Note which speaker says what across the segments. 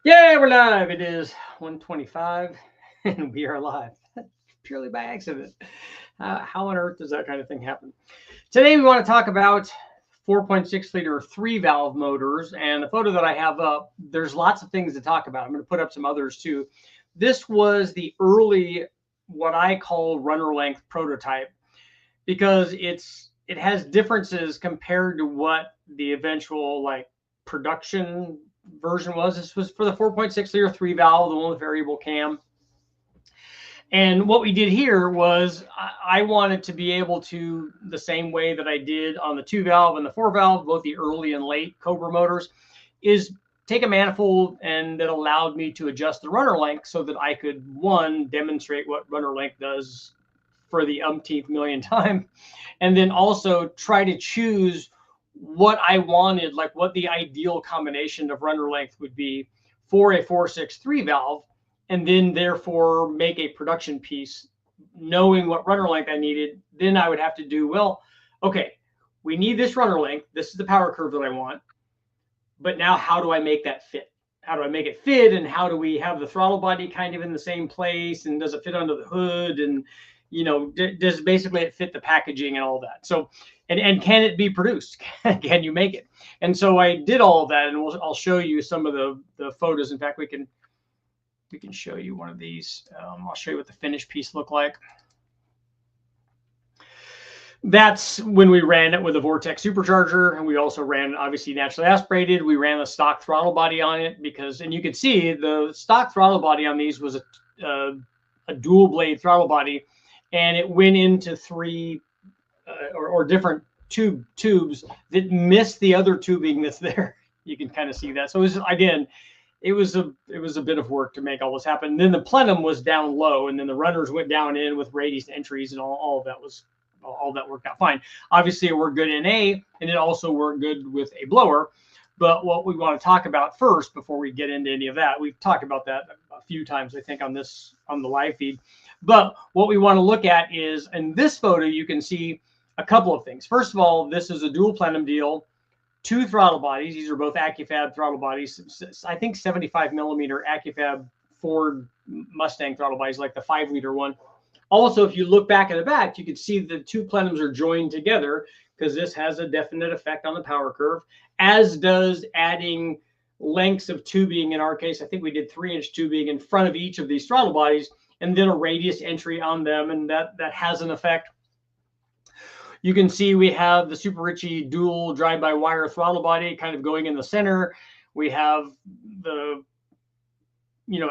Speaker 1: Yeah, we're live. It is 1:25 and we are live purely by accident. How on earth does that kind of thing happen? Today we want to talk about 4.6 liter three valve motors, and the photo that I have up, there's lots of things to talk about. I'm going to put up some others too. This was the early, what I call runner length prototype, because it has differences compared to what the eventual like production version was. This was for the 4.6 liter three valve, the one with variable cam. And what we did here was I wanted to be able to, the same way that I did on the two valve and the four valve, both the early and late Cobra motors, is take a manifold and that allowed me to adjust the runner length so that I could, one, demonstrate what runner length does for the umpteenth million time, and then also try to choose what I wanted, like what the ideal combination of runner length would be for a 463 valve, and then therefore make a production piece knowing what runner length I needed. Then I would have to do, well, okay, we need this runner length. This is the power curve that I want. But now how do I make that fit? How do I make it fit? And how do we have the throttle body kind of in the same place? And does it fit under the hood? And, does basically it fit the packaging and all that? So, and can it be produced? Can you make it? And so I did all of that, and I'll show you some of the photos. In fact, we can show you one of these. I'll show you what the finished piece looked like. That's when we ran it with a Vortex Supercharger, and we also ran, obviously, naturally aspirated. We ran the stock throttle body on it because, and you can see the stock throttle body on these was a dual blade throttle body, and it went into three or different tubes that missed the other tubing that's there. You can kind of see that. So it was, again, it was a bit of work to make all this happen. And then the plenum was down low, and then the runners went down in with radius entries, and all of that was, all that worked out fine. Obviously, it worked good in A, and it also worked good with a blower. But what we want to talk about first, before we get into any of that, we've talked about that a few times, I think, on the live feed. But what we want to look at is, in this photo, you can see a couple of things. First of all, this is a dual plenum deal, two throttle bodies. These are both AccuFab throttle bodies. I think 75 millimeter AccuFab Ford Mustang throttle bodies, like the 5-liter one. Also, if you look back at the back, you can see the two plenums are joined together because this has a definite effect on the power curve, as does adding lengths of tubing. In our case, I think we did 3-inch tubing in front of each of these throttle bodies, and then a radius entry on them, and that has an effect. You can see we have the Super Ritchie dual drive-by-wire throttle body kind of going in the center. We have the,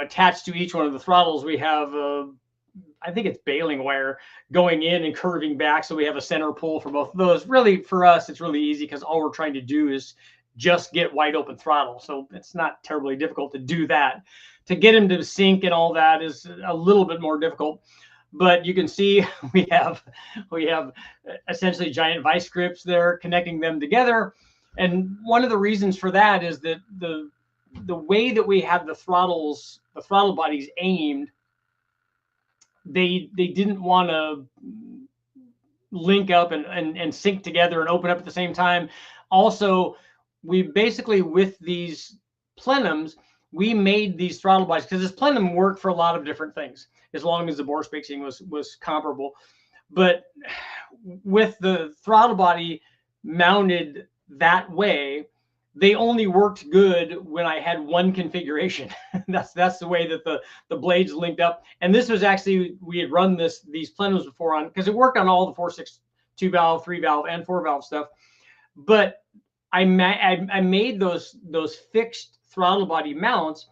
Speaker 1: attached to each one of the throttles, we have I think it's baling wire going in and curving back. So we have a center pull for both of those. Really, for us, it's really easy because all we're trying to do is just get wide open throttle. So it's not terribly difficult to do that. To get them to sync and all that is a little bit more difficult. But you can see we have essentially giant vice grips there connecting them together. And one of the reasons for that is that the way that we have the throttle bodies aimed, they didn't want to link up and sync together and open up at the same time. Also, we basically, with these plenums, we made these throttle bodies, because this plenum worked for a lot of different things, as long as the bore spacing was comparable. But with the throttle body mounted that way, they only worked good when I had one configuration. that's the way that the blades linked up. And this was actually, we had run these plenums before on, because it worked on all the 4.6 2 valve, 3 valve, and 4 valve stuff. But I made those fixed throttle body mounts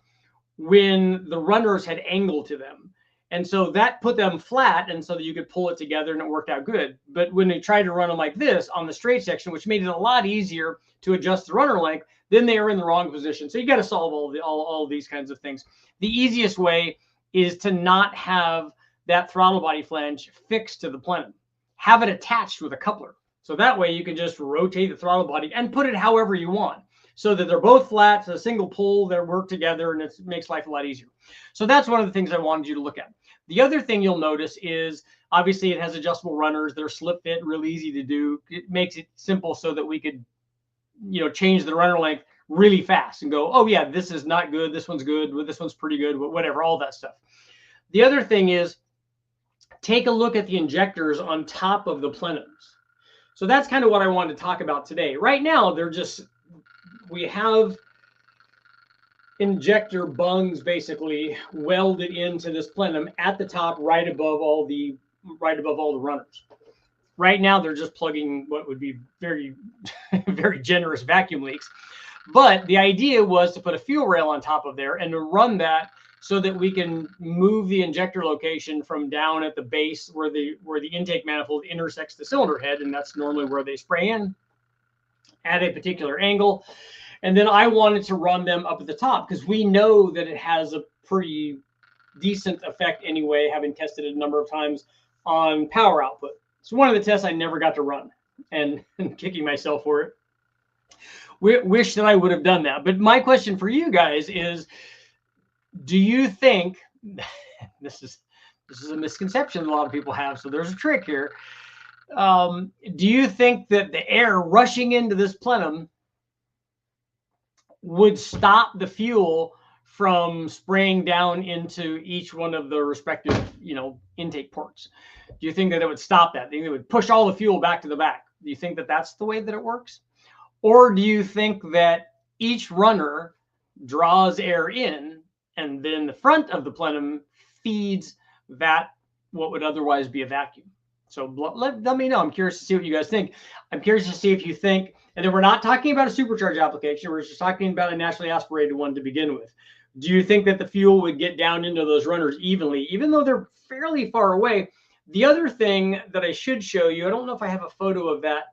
Speaker 1: when the runners had angle to them. And so that put them flat, and so that you could pull it together, and it worked out good. But when they tried to run them like this on the straight section, which made it a lot easier to adjust the runner length, then they are in the wrong position. So you got to solve all of these kinds of things. The easiest way is to not have that throttle body flange fixed to the plenum. Have it attached with a coupler. So that way you can just rotate the throttle body and put it however you want, so that they're both flat, so a single pull, they work together, and it makes life a lot easier. So that's one of the things I wanted you to look at. The other thing you'll notice is, obviously, it has adjustable runners. They're slip fit, real easy to do. It makes it simple so that we could, change the runner length really fast and go, oh yeah, this is not good, this one's good, this one's pretty good, whatever, all that stuff. The other thing is, take a look at the injectors on top of the plenums. So that's kind of what I wanted to talk about today. Right now, they're just, we have injector bungs basically welded into this plenum at the top, right above all the runners. Right now, they're just plugging what would be very, very generous vacuum leaks. But the idea was to put a fuel rail on top of there and to run that so that we can move the injector location from down at the base where the intake manifold intersects the cylinder head, and that's normally where they spray in at a particular angle. And then I wanted to run them up at the top because we know that it has a pretty decent effect anyway, having tested it a number of times on power output. It's one of the tests I never got to run, and kicking myself for it. Wish that I would have done that. But my question for you guys is, do you think, this is a misconception a lot of people have, so there's a trick here. Do you think that the air rushing into this plenum would stop the fuel from spraying down into each one of the respective, intake ports? Do you think that it would stop that? Do you think it would push all the fuel back to the back? Do you think that that's the way that it works? Or do you think that each runner draws air in and then the front of the plenum feeds that what would otherwise be a vacuum? So let me know. I'm curious to see what you guys think. I'm curious to see if you think, and then we're not talking about a supercharge application. We're just talking about a naturally aspirated one to begin with. Do you think that the fuel would get down into those runners evenly, even though they're fairly far away? The other thing that I should show you, I don't know if I have a photo of that,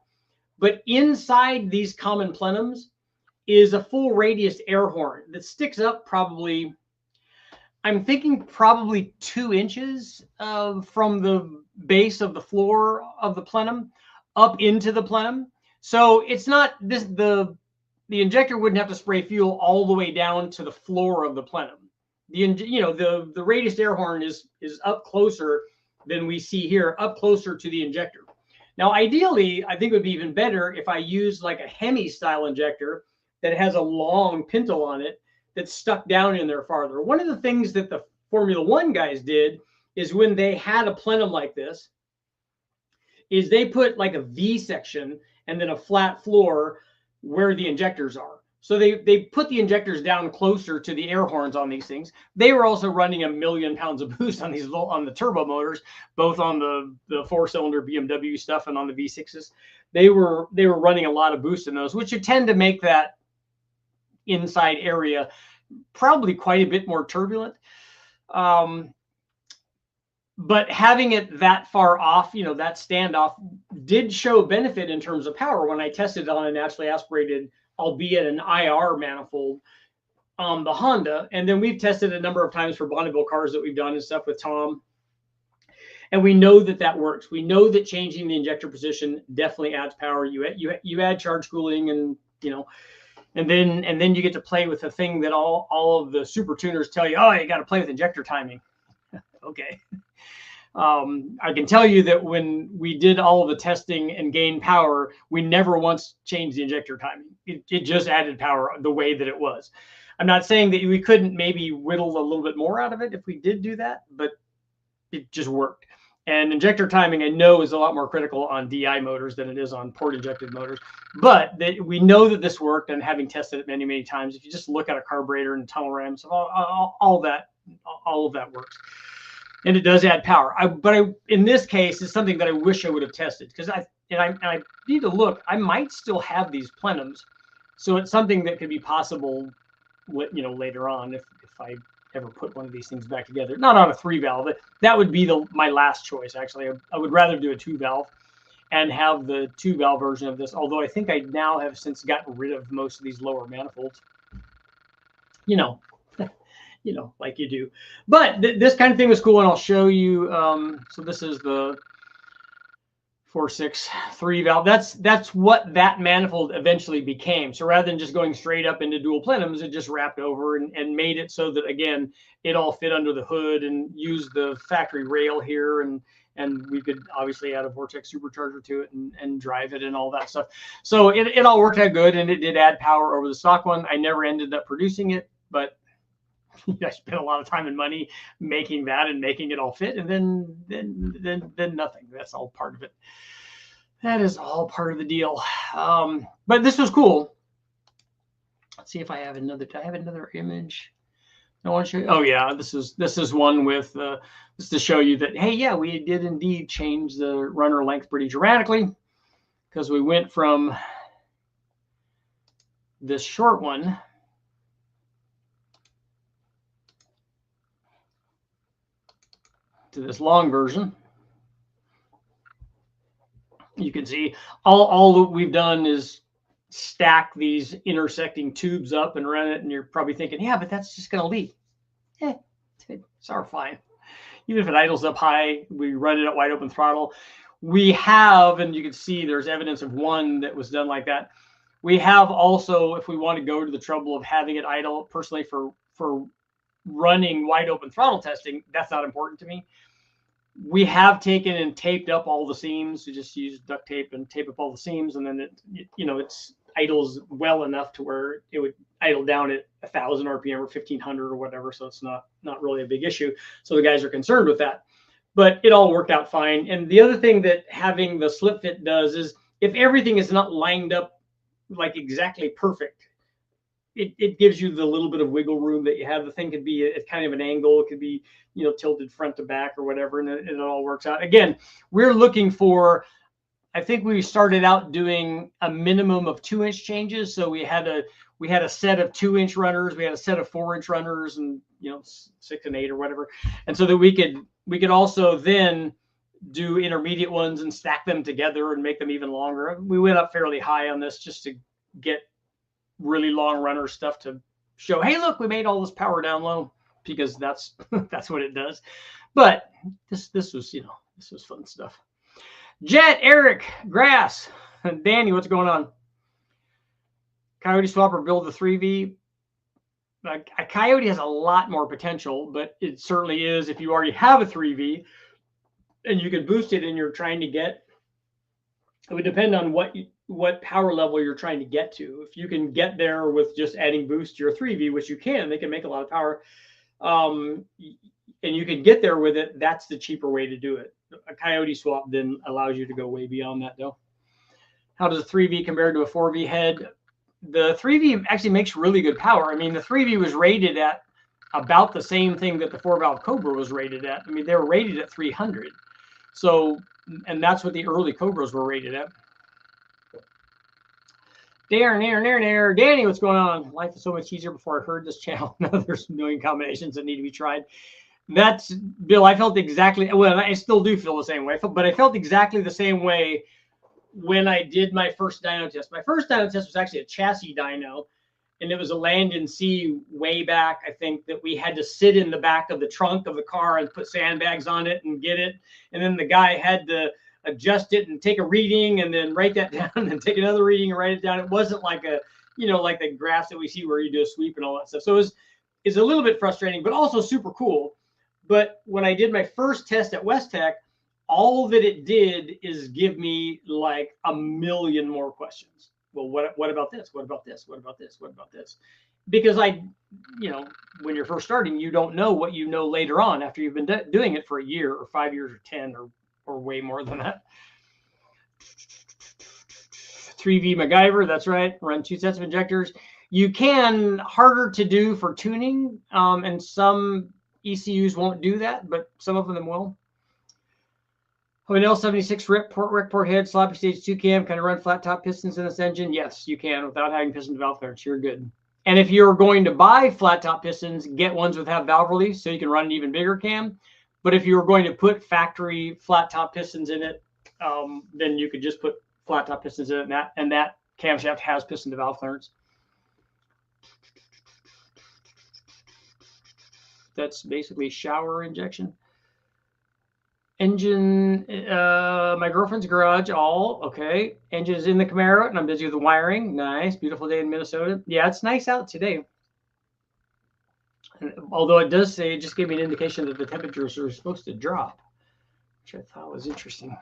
Speaker 1: but inside these common plenums is a full radius air horn that sticks up probably, I'm thinking probably 2 inches from the base of the floor of the plenum up into the plenum. So it's not this, the injector wouldn't have to spray fuel all the way down to the floor of the plenum. The radius air horn is up closer than we see here, up closer to the injector. Now, ideally, I think it would be even better if I use like a Hemi style injector that has a long pintle on it that's stuck down in there farther. One of the things that the Formula One guys did is when they had a plenum like this, is they put like a V section and then a flat floor where the injectors are. So they put the injectors down closer to the air horns on these things. They were also running 1,000,000 pounds of boost on the turbo motors, both on the 4-cylinder BMW stuff and on the V6s. They were running a lot of boost in those, which would tend to make that inside area probably quite a bit more turbulent. But having it that far off, that standoff did show benefit in terms of power when I tested it on a naturally aspirated, albeit an IR manifold on the Honda. And then we've tested a number of times for Bonneville cars that we've done and stuff with Tom. And we know that that works. We know that changing the injector position definitely adds power. You add charge cooling and, and then you get to play with the thing that all of the super tuners tell you, oh, you got to play with injector timing. Okay. I can tell you that when we did all of the testing and gained power, we never once changed the injector timing. It just added power the way that it was. I'm not saying that we couldn't maybe whittle a little bit more out of it if we did do that, but it just worked. And injector timing, I know, is a lot more critical on DI motors than it is on port injected motors. But we know that this worked, and having tested it many, many times, if you just look at a carburetor and tunnel rams, all of that works. And it does add power. In this case, it's something that I wish I would have tested, because I need to look. I might still have these plenums, so it's something that could be possible, later on if I ever put one of these things back together. Not on a 3-valve, but that would be my last choice. Actually, I would rather do a 2-valve and have the 2-valve version of this. Although I think I now have since gotten rid of most of these lower manifolds. Like you do. But this kind of thing was cool, and I'll show you. So this is the 4.6 3-valve. That's what that manifold eventually became. So rather than just going straight up into dual plenums, it just wrapped over and made it so that, again, it all fit under the hood and used the factory rail here and and we could obviously add a Vortex supercharger to it and drive it and all that stuff. So it all worked out good, and it did add power over the stock one. I never ended up producing it, but I spent a lot of time and money making that and making it all fit, and then nothing. That's all part of it. That is all part of the deal. But this was cool. Let's see if I have another. Do I have another image? I want to show you. Oh yeah, this is one with just to show you that, hey, yeah, we did indeed change the runner length pretty dramatically, because we went from this short one to this long version. You can see all that we've done is stack these intersecting tubes up and run it, and you're probably thinking, yeah, but that's just going to leak. It's all fine. Even if it idles up high, we run it at wide open throttle. We have, and you can see there's evidence of one that was done like that. We have also, if we want to go to the trouble of having it idle, personally for running wide open throttle testing, that's not important to me. We have taken and taped up all the seams. We just use duct tape and tape up all the seams, and then it's idles well enough to where it would idle down at 1,000 RPM or 1,500 or whatever. So it's not really a big issue. So the guys are concerned with that, but it all worked out fine. And the other thing that having the slip fit does is, if everything is not lined up like exactly perfect, it gives you the little bit of wiggle room that you have. The thing could be at kind of an angle. It could be, tilted front to back or whatever, and it all works out. Again, we're looking for, I think we started out doing a minimum of 2-inch changes. So we had a set of 2-inch runners, we had a set of 4-inch runners, and 6 and 8 or whatever. And so that we could also then do intermediate ones and stack them together and make them even longer. We went up fairly high on this just to get really long runner stuff to show, hey, look, we made all this power down low, because that's what it does. But this was this was fun stuff. Jet, Eric, Grass, Danny, what's going on? Coyote swapper build the 3V. A Coyote has a lot more potential, but it certainly is, if you already have a 3V and you can boost it and you're trying to get, it would depend on what power level you're trying to get to. If you can get there with just adding boost to your 3V, which you can, they can make a lot of power, and you can get there with it, that's the cheaper way to do it. A Coyote swap then allows you to go way beyond that, though. How does a 3V compare to a 4V head? The 3V actually makes really good power. I mean, the 3V was rated at about the same thing that the 4-valve Cobra was rated at. I mean, they were rated at 300. So, and that's what the early Cobras were rated at. Danny, what's going on? Life is so much easier before I heard this channel. Now there's a million combinations that need to be tried. That's, Bill, I felt exactly, well, I still do feel the same way, but I felt exactly the same way when I did my first dyno test. My first dyno test was actually a chassis dyno, and it was a land and sea way back. I think that we had to sit in the back of the trunk of the car and put sandbags on it and get it. And then the guy had to adjust it and take a reading and then write that down and take another reading and write it down. It wasn't like like the graphs that we see where you do a sweep and all that stuff. So it's a little bit frustrating, but also super cool. But when I did my first test at West Tech, all that it did is give me like a million more questions. Well, what about this? What about this? What about this? What about this? Because when you're first starting, you don't know what you know later on after you've been doing it for a year or 5 years or 10 or way more than that. 3V MacGyver, that's right. Run 2 sets of injectors. You can, harder to do for tuning, and some ECUs won't do that, but some of them will. Oh, an L76 rec port head, sloppy stage 2 cam, kind of run flat top pistons in this engine? Yes, you can, without having piston to valve clearance. You're good. And if you're going to buy flat top pistons, get ones with have valve release so you can run an even bigger cam. But if you're going to put factory flat top pistons in it, then you could just put flat top pistons in it, and that camshaft has piston to valve clearance. That's basically shower injection. Engine, my girlfriend's garage, all okay. Engine is in the Camaro, and I'm busy with the wiring. Nice, beautiful day in Minnesota. Yeah, it's nice out today. And although it does say, it just gave me an indication that the temperatures are supposed to drop, which I thought was interesting.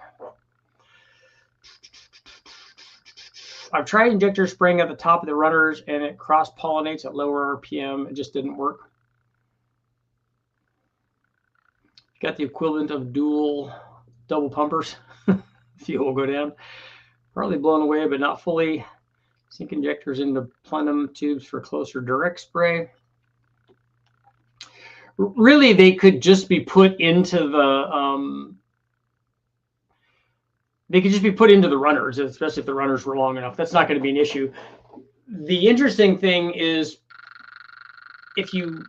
Speaker 1: I've tried injector spraying at the top of the runners, and it cross-pollinates at lower RPM. It just didn't work. Got the equivalent of double pumpers. Fuel will go down. Partly blown away, but not fully. Sink injectors into plenum tubes for closer direct spray. Really, they could just be put into the runners, especially if the runners were long enough. That's not going to be an issue. The interesting thing is, if you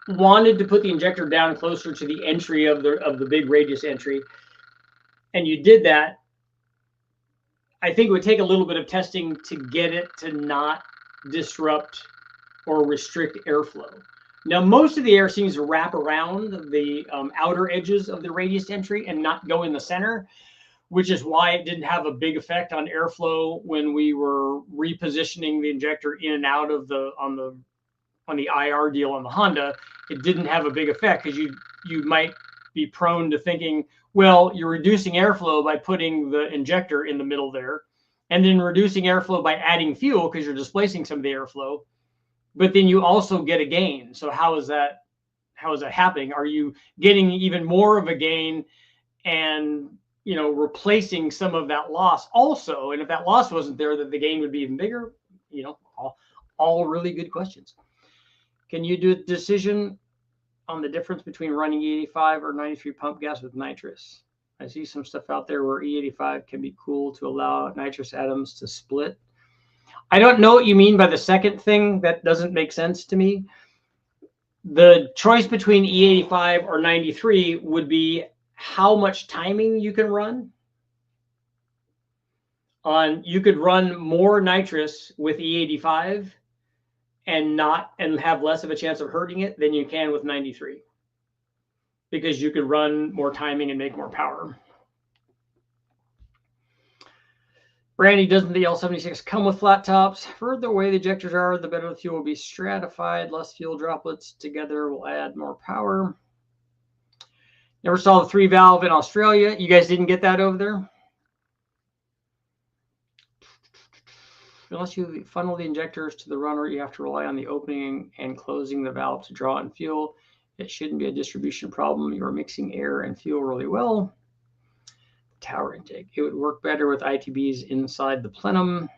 Speaker 1: wanted to put the injector down closer to the entry of the big radius entry, and you did that, I think it would take a little bit of testing to get it to not disrupt or restrict airflow. Now, most of the air seems to wrap around the outer edges of the radius entry and not go in the center, which is why it didn't have a big effect on airflow when we were repositioning the injector in and out of on the IR deal on the Honda. It didn't have a big effect because you might be prone to thinking, well, you're reducing airflow by putting the injector in the middle there, and then reducing airflow by adding fuel because you're displacing some of the airflow. But then you also get a gain. So how is that happening? Are you getting even more of a gain and replacing some of that loss also? And if that loss wasn't there, that the gain would be even bigger. All really good questions. Can you do a decision on the difference between running E85 or 93 pump gas with nitrous? I see some stuff out there where E85 can be cool to allow nitrous atoms to split. I don't know what you mean by the second thing. That doesn't make sense to me. The choice between E85 or 93 would be how much timing you can run. You could run more nitrous with E85 and have less of a chance of hurting it than you can with 93, because you could run more timing and make more power. Brandy, doesn't the L76 come with flat tops? Further away the ejectors are, the better the fuel will be stratified. Less fuel droplets together will add more power. Never saw the 3-valve in Australia. You guys didn't get that over there? Unless you funnel the injectors to the runner, you have to rely on the opening and closing the valve to draw in fuel. It shouldn't be a distribution problem. You're mixing air and fuel really well. Tower intake. It would work better with ITBs inside the plenum.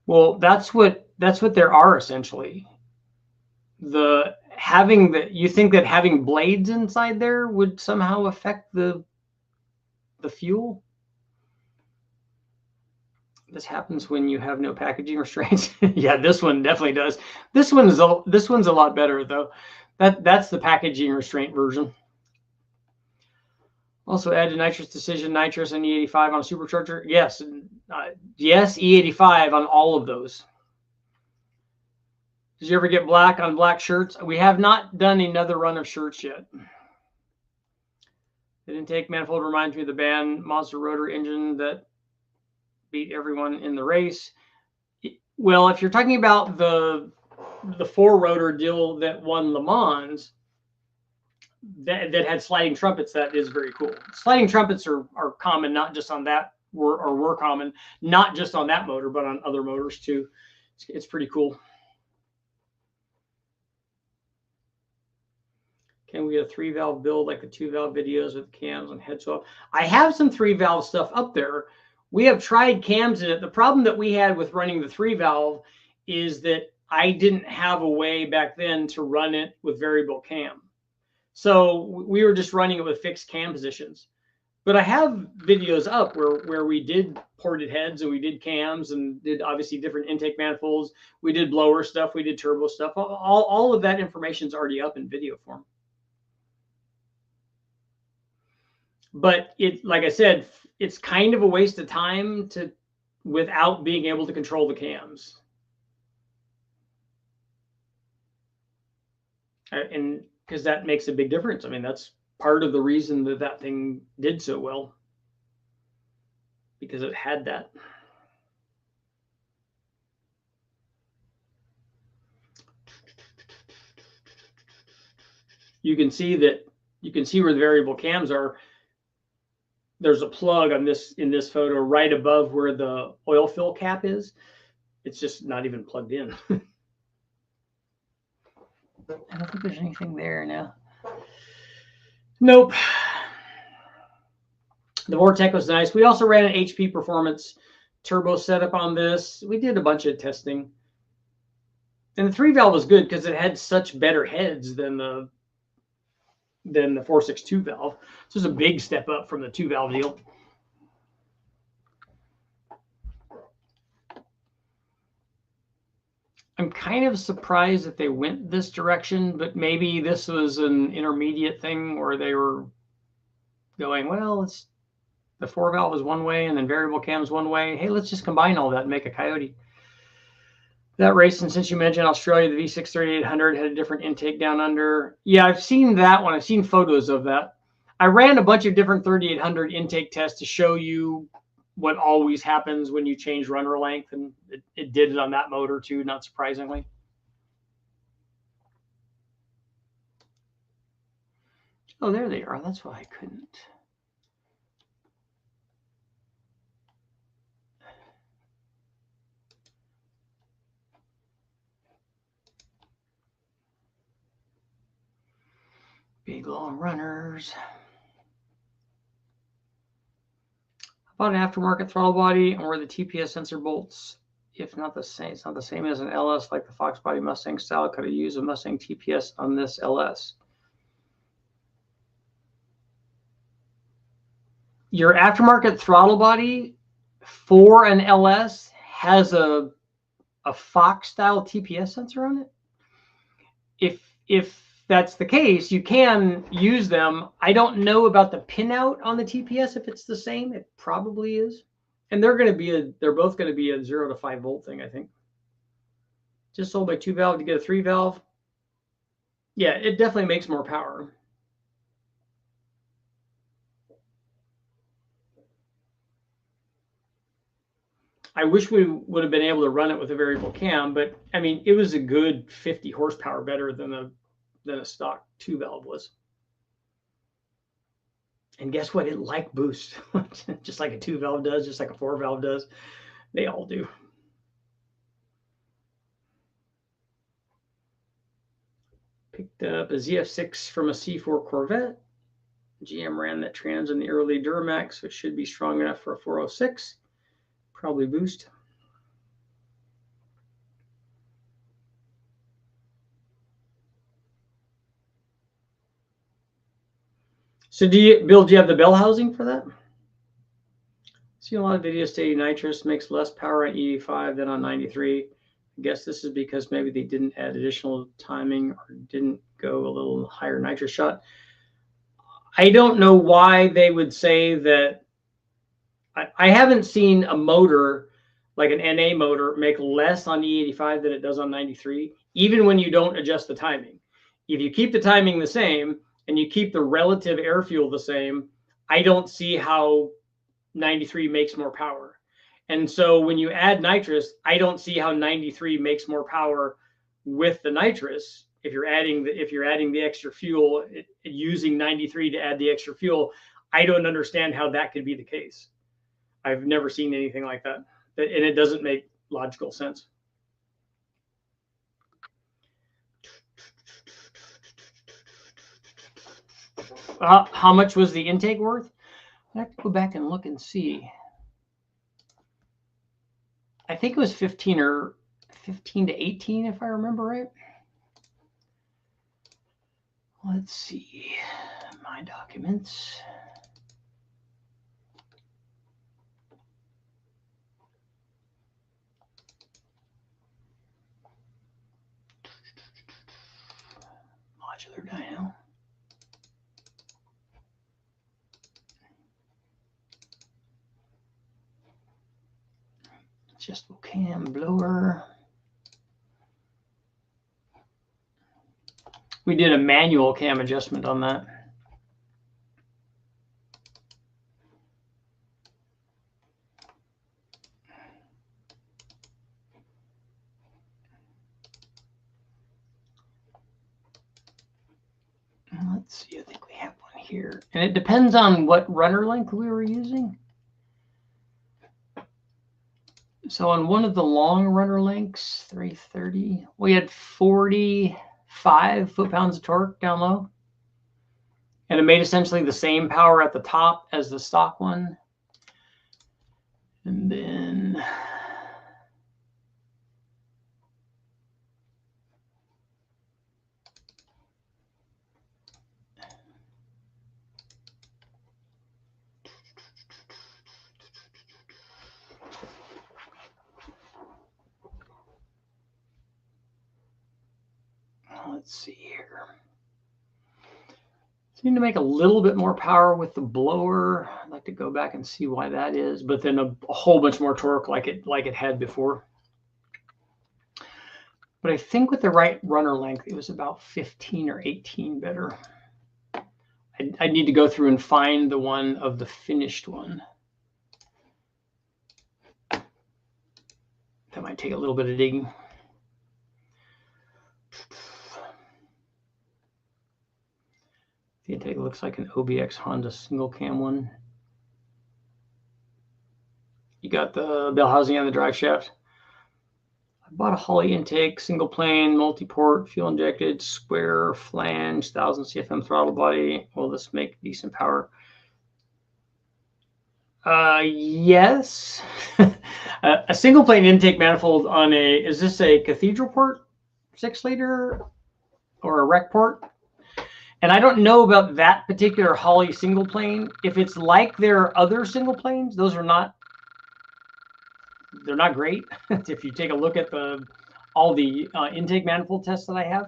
Speaker 1: Well, that's what there are essentially. You think that having blades inside there would somehow affect the fuel? This happens when you have no packaging restraints. Yeah, this one definitely does. This one's a lot better though. That's the packaging restraint version. Also add to nitrous decision, nitrous and E85 on a supercharger. Yes, yes, E85 on all of those. Did you ever get black on black shirts? We have not done another run of shirts yet. The intake manifold reminds me of the band Monster Rotor engine that beat everyone in the race. Well, if you're talking about the 4-rotor deal that won Le Mans, that had sliding trumpets, that is very cool. Sliding trumpets are common, not just on that, were common, not just on that motor, but on other motors too. It's pretty cool. Can we get a 3-valve build like the 2-valve videos with cams and head swap? I have some 3-valve stuff up there. We have tried cams in it. The problem that we had with running the 3-valve is that I didn't have a way back then to run it with variable cam. So we were just running it with fixed cam positions. But I have videos up where we did ported heads and we did cams and did obviously different intake manifolds. We did blower stuff. We did turbo stuff. All of that information is already up in video form. But like I said, it's kind of a waste of time without being able to control the cams. And because that makes a big difference. I mean, that's part of the reason that thing did so well, because it had that. You can see that You can see where the variable cams are. There's a plug on this in this photo right above where the oil fill cap is. It's just not even plugged in. I don't think there's anything there now. Nope. The Vortec was nice. We also ran an HP Performance turbo setup on this. We did a bunch of testing. And the 3-valve was good because it had such better heads than the 462 valve. This was a big step up from the 2-valve deal. I'm kind of surprised that they went this direction, but maybe this was an intermediate thing where they were going, well, it's the 4-valve is one way and then variable cams one way. Hey, let's just combine all that and make a Coyote. That race, and since you mentioned Australia, the V6 3800 had a different intake down under. Yeah, I've seen that one. I've seen photos of that. I ran a bunch of different 3800 intake tests to show you what always happens when you change runner length, and it did it on that motor too, not surprisingly. Oh, there they are. That's why I couldn't. Big long runners. About an aftermarket throttle body and where the TPS sensor bolts, if not the same, it's not the same as an LS like the Fox body Mustang style. Could have used a Mustang TPS on this LS. Your aftermarket throttle body for an LS has a Fox style TPS sensor on it. If that's the case, you can use them. I don't know about the pinout on the TPS. If it's the same, it probably is. And they're both going to be a 0 to 5 volt thing, I think. Just sold by 2-valve to get a 3-valve. Yeah, it definitely makes more power. I wish we would have been able to run it with a variable cam, but I mean, it was a good 50 horsepower better than a stock 2-valve was. And guess what? It liked boost, just like a 2-valve does, just like a 4-valve does. They all do. Picked up a ZF6 from a C4 Corvette. GM ran that trans in the early Duramax, so it should be strong enough for a 406. Probably boost. So Bill, do you have the bell housing for that? See a lot of videos stating nitrous makes less power on 85 than on 93. I guess this is because maybe they didn't add additional timing or didn't go a little higher nitrous shot. I don't know why they would say that. I haven't seen a motor like an NA motor make less on E85 than it does on 93, even when you don't adjust the timing. If you keep the timing the same and you keep the relative air fuel the same, I don't see how 93 makes more power. And so when you add nitrous, I don't see how 93 makes more power with the nitrous. If you're adding the extra fuel, using 93 to add the extra fuel, I don't understand how that could be the case. I've never seen anything like that, and it doesn't make logical sense. How much was the intake worth? I have to go back and look and see. I think it was 15 to 18, if I remember right. Let's see, my documents. Modular dyno. Adjustable cam blower. We did a manual cam adjustment on that. Let's see, I think we have here. And it depends on what runner length we were using. So on one of the long runner lengths, 330, we had 45 foot-pounds of torque down low. And it made essentially the same power at the top as the stock one. And then let's see here. Seem to make a little bit more power with the blower. I'd like to go back and see why that is, but then a whole bunch more torque like it had before. But I think with the right runner length, it was about 15 or 18 better. I need to go through and find the one of the finished one. That might take a little bit of digging. The intake looks like an OBX Honda single cam one. You got the bell housing on the drive shaft. I bought a Holley intake, single plane, multi-port, fuel injected, square flange, 1000 CFM throttle body. Will this make decent power? Yes. A single plane intake manifold on a, is this a cathedral port 6-liter or a rec port? And I don't know about that particular Holley single plane. If it's like their other single planes, those are not, they're not great. If you take a look at all the intake manifold tests that I have.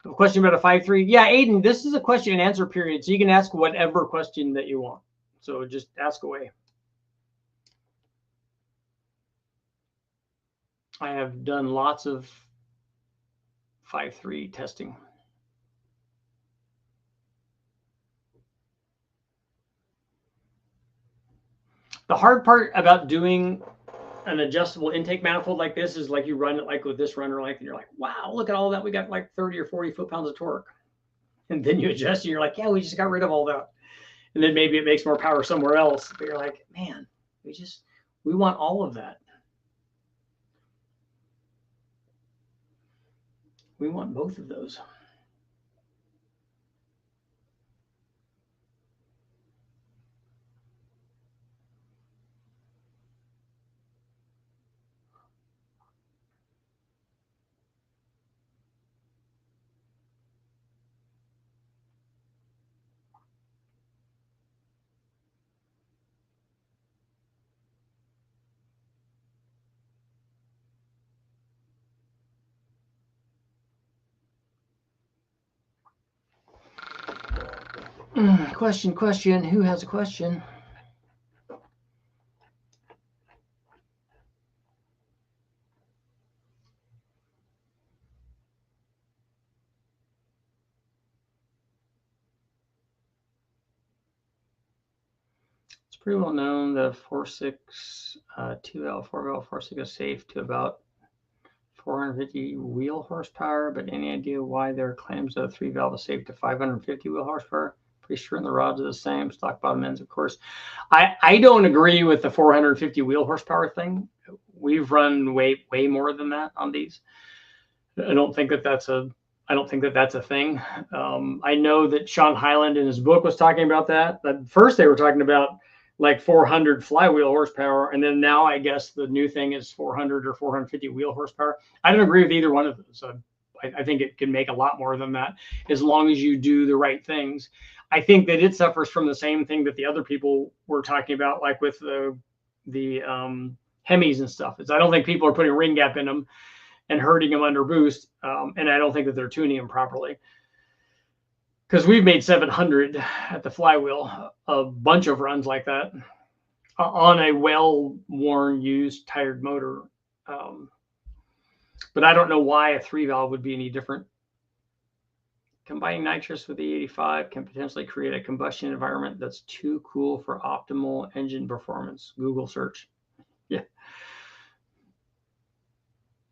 Speaker 1: A question about a 5.3. Yeah, Aiden, this is a question and answer period, so you can ask whatever question that you want. So just ask away. I have done lots of 5.3 testing. The hard part about doing an adjustable intake manifold like this is like you run it like with this runner length and you're like, wow, look at all that. We got like 30 or 40 foot-pounds of torque. And then you adjust and you're like, yeah, we just got rid of all that. And then maybe it makes more power somewhere else. But you're like, man, we want all of that. We want both of those. Question. Who has a question? It's pretty well known that 4.6 2L 4-valve 4.6 is safe to about 450 wheel horsepower, but any idea why there are claims that a 3-valve is safe to 550 wheel horsepower? Pretty sure the rods are the same. Stock bottom ends, of course. I don't agree with the 450 wheel horsepower thing. We've run way more than that on these. I don't think that that's a thing. I know that Sean Hyland in his book was talking about that. But first they were talking about like 400 flywheel horsepower, and then now I guess the new thing is 400 or 450 wheel horsepower. I don't agree with either one of those. I think it can make a lot more than that as long as you do the right things. I think that it suffers from the same thing that the other people were talking about, like with the Hemis and stuff. I don't think people are putting ring gap in them and hurting them under boost, and I don't think that they're tuning them properly. Because we've made 700 at the flywheel, a bunch of runs like that on a well-worn, used, tired motor. But I don't know why a 3-valve would be any different. Combining nitrous with the 85 can potentially create a combustion environment that's too cool for optimal engine performance. Google search. Yeah.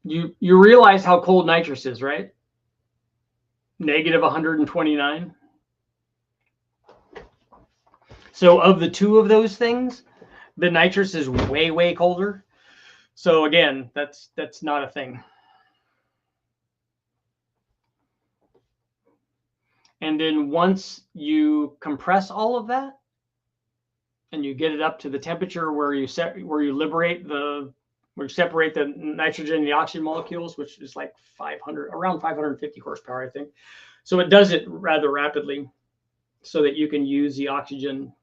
Speaker 1: You realize how cold nitrous is, right? negative 129. So of the two of those things, the nitrous is way, way colder. So again, that's not a thing. And then once you compress all of that and you get it up to the temperature where you separate the nitrogen and the oxygen molecules, which is like around 550 horsepower, I think. So it does it rather rapidly so that you can use the oxygen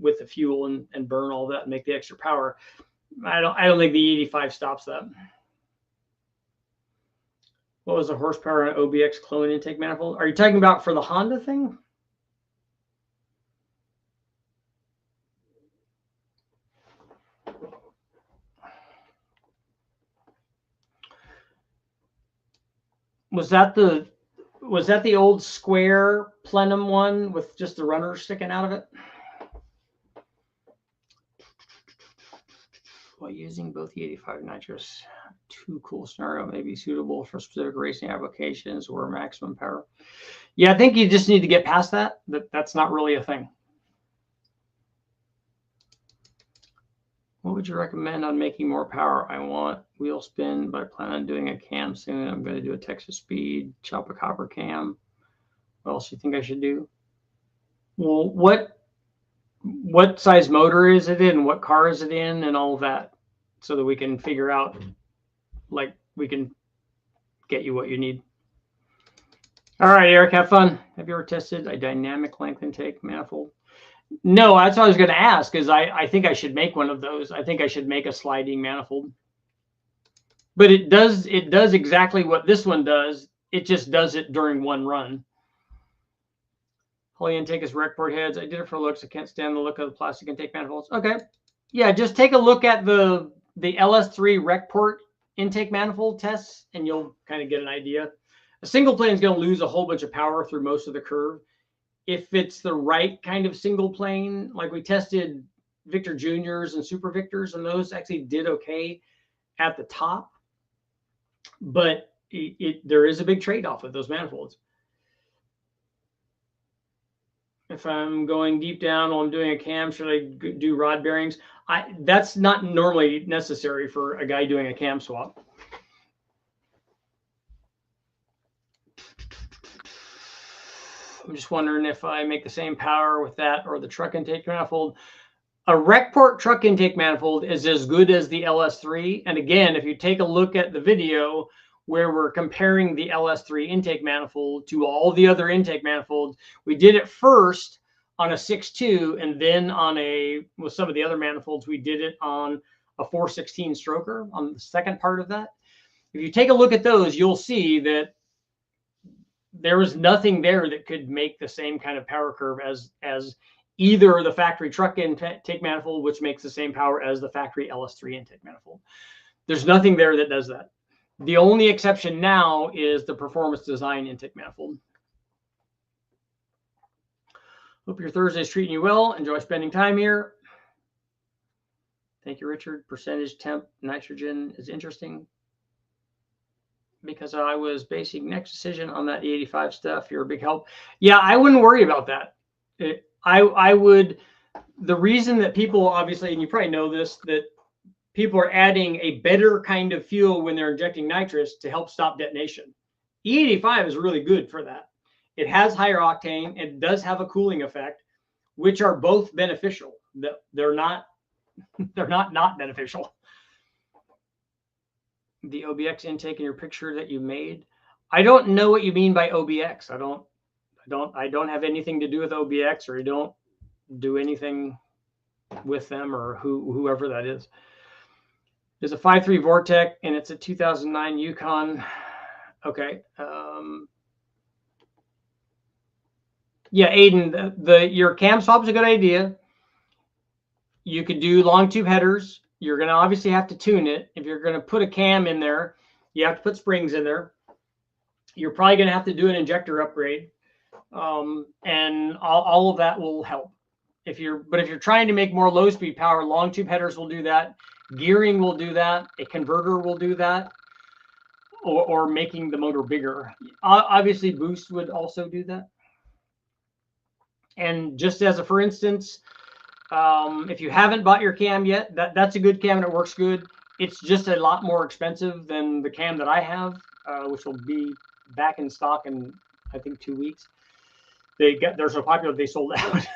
Speaker 1: with the fuel and burn all that and make the extra power. I don't think the 85 stops that. What was the horsepower on OBX clone intake manifold? Are you talking about for the Honda thing? Was that the old square plenum one with just the runner sticking out of it? While using both the 85 nitrous, too cool scenario may be suitable for specific racing applications or maximum power. Yeah, I think you just need to get past that. That's not really a thing. What would you recommend on making more power? I want wheel spin, but I plan on doing a cam soon. I'm going to do a Texas speed, chop a copper cam. What else do you think I should do? Well, what size motor is it in? What car is it in? And all of that, so that we can figure out, like, we can get you what you need. All right, Eric, have fun. Have you ever tested a dynamic length intake manifold? No, that's what I was going to ask, because I think I should make one of those. I think I should make a sliding manifold. But it does exactly what this one does. It just does it during one run. Holy intake is rec port heads. I did it for looks. I can't stand the look of the plastic intake manifolds. Okay. Yeah, just take a look at the LS3 rec port intake manifold tests, and you'll kind of get an idea. A single plane is going to lose a whole bunch of power through most of the curve. If it's the right kind of single plane, like we tested Victor Juniors and Super Victors, and those actually did okay at the top. But there is a big trade-off with those manifolds. If I'm going deep down while I'm doing a cam, should I do rod bearings? That's not normally necessary for a guy doing a cam swap. I'm just wondering if I make the same power with that or the truck intake manifold. A rec port truck intake manifold is as good as the LS3. And again, if you take a look at the video where we're comparing the LS3 intake manifold to all the other intake manifolds, we did it first on a 6.2, and then with some of the other manifolds, we did it on a 416 stroker on the second part of that. If you take a look at those, you'll see that there was nothing there that could make the same kind of power curve as either the factory truck intake manifold, which makes the same power as the factory LS3 intake manifold. There's nothing there that does that. The only exception now is the performance design intake manifold. Hope your Thursday is treating you well. Enjoy spending time here. Thank you, Richard. Percentage temp nitrogen is interesting, because I was basing next decision on that E85 stuff. You're a big help. Yeah, I wouldn't worry about that. I would. The reason that people, obviously, and you probably know this, that people are adding a better kind of fuel when they're injecting nitrous to help stop detonation. E85 is really good for that. It has higher octane. It does have a cooling effect, which are both beneficial. They're not beneficial. The OBX intake in your picture that you made, I don't know what you mean by OBX. I don't have anything to do with OBX, or I don't do anything with them, or whoever that is. There's a 5.3 Vortec, and it's a 2009 Yukon. Okay. Yeah, Aiden, your cam swap is a good idea. You could do long tube headers. You're going to obviously have to tune it. If you're going to put a cam in there, you have to put springs in there. You're probably going to have to do an injector upgrade, and all of that will help. But if you're trying to make more low speed power, long tube headers will do that. Gearing will do that. A converter will do that. or making the motor bigger. Obviously, boost would also do that. And just as a for instance, if you haven't bought your cam yet, that's a good cam and it works good. It's just a lot more expensive than the cam that I have, which will be back in stock in, I think, 2 weeks. They're so popular they sold out.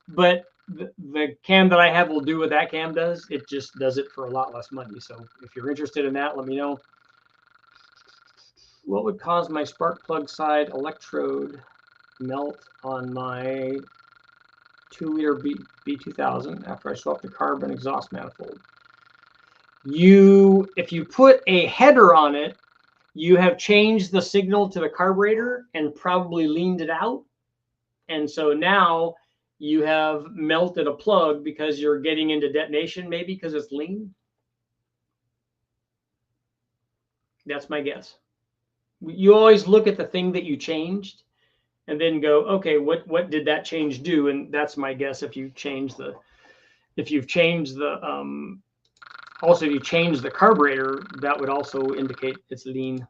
Speaker 1: But the cam that I have will do what that cam does. It just does it for a lot less money. So if you're interested in that, let me know. What would cause my spark plug side electrode melt on my 2-liter B2000 after I swap the carb and exhaust manifold? If you put a header on it, you have changed the signal to the carburetor and probably leaned it out. And so now you have melted a plug because you're getting into detonation, maybe because it's lean. That's my guess. You always look at the thing that you changed and then go, okay, what did that change do? And that's my guess. If you've changed the carburetor, that would also indicate it's lean.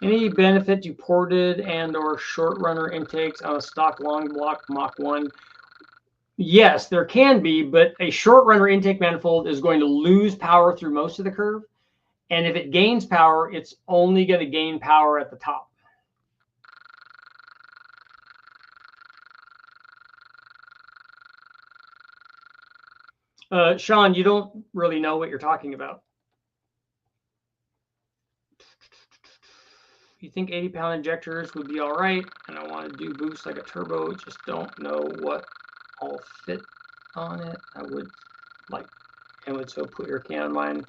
Speaker 1: Any benefit to ported and or short runner intakes on a stock long block Mach 1? Yes, there can be, but a short runner intake manifold is going to lose power through most of the curve. And if it gains power, it's only going to gain power at the top. Sean, you don't really know what you're talking about. You think 80-pound injectors would be all right, and I want to do boost like a turbo, just don't know what all fit on it. I would like, and would so put your can on mine.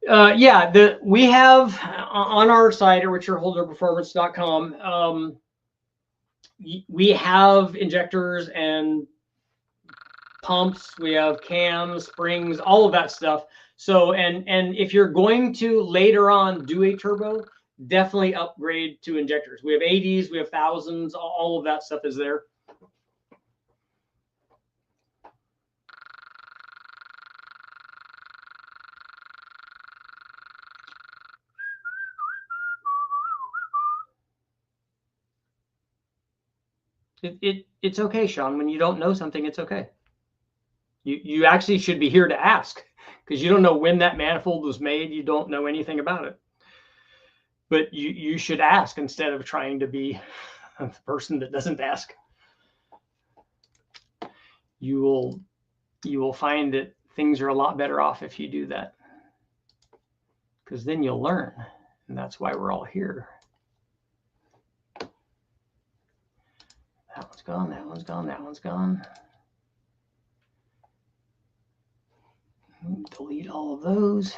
Speaker 1: Yeah, we have on our site at richardholderperformance.com, we have injectors and pumps, we have cams, springs, all of that stuff. So, and if you're going to later on do a turbo, definitely upgrade to injectors. We have 80s, we have 1000s, all of that stuff is there. It's okay, Sean. When you don't know something, it's okay. You actually should be here to ask, because you don't know when that manifold was made. You don't know anything about it. But you should ask instead of trying to be the person that doesn't ask. You will find that things are a lot better off if you do that, because then you'll learn, and that's why we're all here. That one's gone, that one's gone, that one's gone. Delete all of those.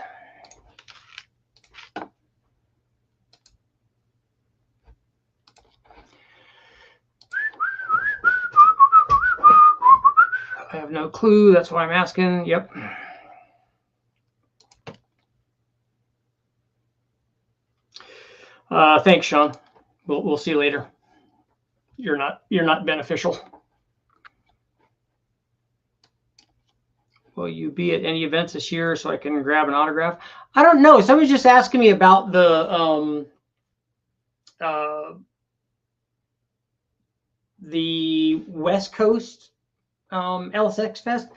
Speaker 1: I have no clue. That's why I'm asking. Yep. Thanks, Sean. We'll see you later. You're not beneficial. Will you be at any events this year so I can grab an autograph? I don't know. Somebody's just asking me about the West Coast LSX Fest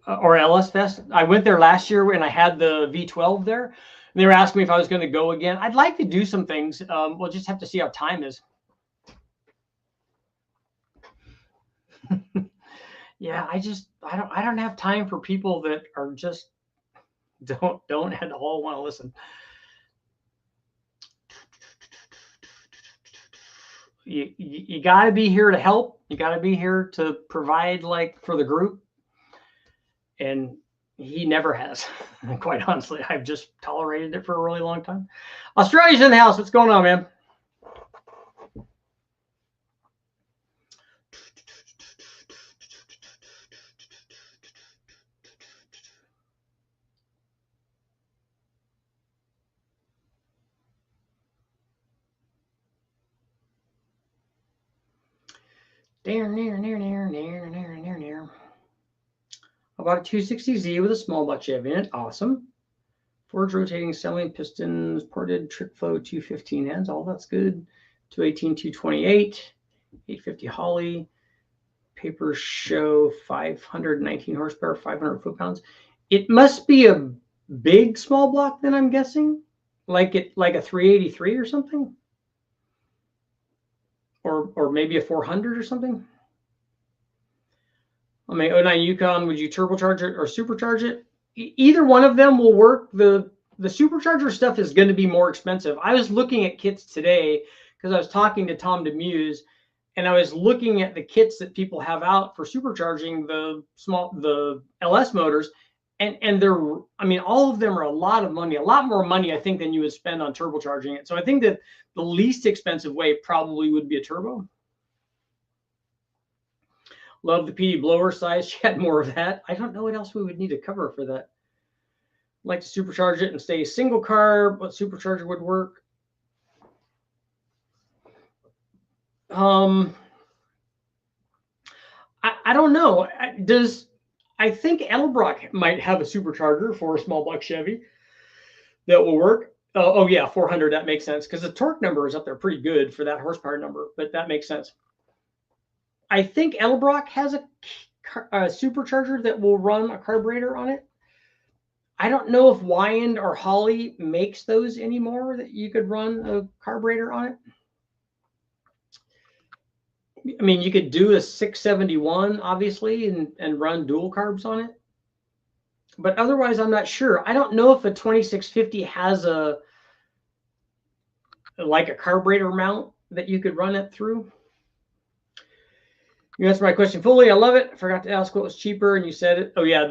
Speaker 1: or LS Fest. I went there last year and I had the V12 there. And they were asking me if I was going to go again. I'd like to do some things. We'll just have to see how time is. Yeah, I don't have time for people that are just don't at all want to listen. You got to be here to help. You got to be here to provide, like, for the group. And he never has. Quite honestly, I've just tolerated it for a really long time. Australia's in the house. What's going on, man? I bought a 260Z with a small block Chevy in it. Awesome. Forged rotating assembly pistons, ported trick flow 215 heads. All that's good. 218, 228, 850 Holly. Papers show 519 horsepower, 500 foot-pounds. It must be a big small block then, I'm guessing, like a 383 or something, or maybe a 400 or something. I mean, 09 Yukon, would you turbocharge it or supercharge it? Either one of them will work. The supercharger stuff is going to be more expensive. I was looking at kits today because I was talking to Tom DeMuse, and I was looking at the kits that people have out for supercharging the LS motors, and they're, I mean, all of them are a lot of money, a lot more money, I think, than you would spend on turbocharging it. So I think that the least expensive way probably would be a turbo. Love the PD blower size. She had more of that. I don't know what else we would need to cover for that. Like to supercharge it and stay single carb. What supercharger would work? I don't know. I think Edelbrock might have a supercharger for a small block Chevy that will work. Oh yeah, 400. That makes sense because the torque number is up there pretty good for that horsepower number. But that makes sense. I think Edelbrock has a supercharger that will run a carburetor on it. I don't know if Wyand or Holly makes those anymore that you could run a carburetor on it. I mean, you could do a 671, obviously, and run dual carbs on it. But otherwise, I'm not sure. I don't know if a 2650 has like a carburetor mount that you could run it through. You answered my question fully. I love it. I forgot to ask what was cheaper, and you said it. Oh yeah,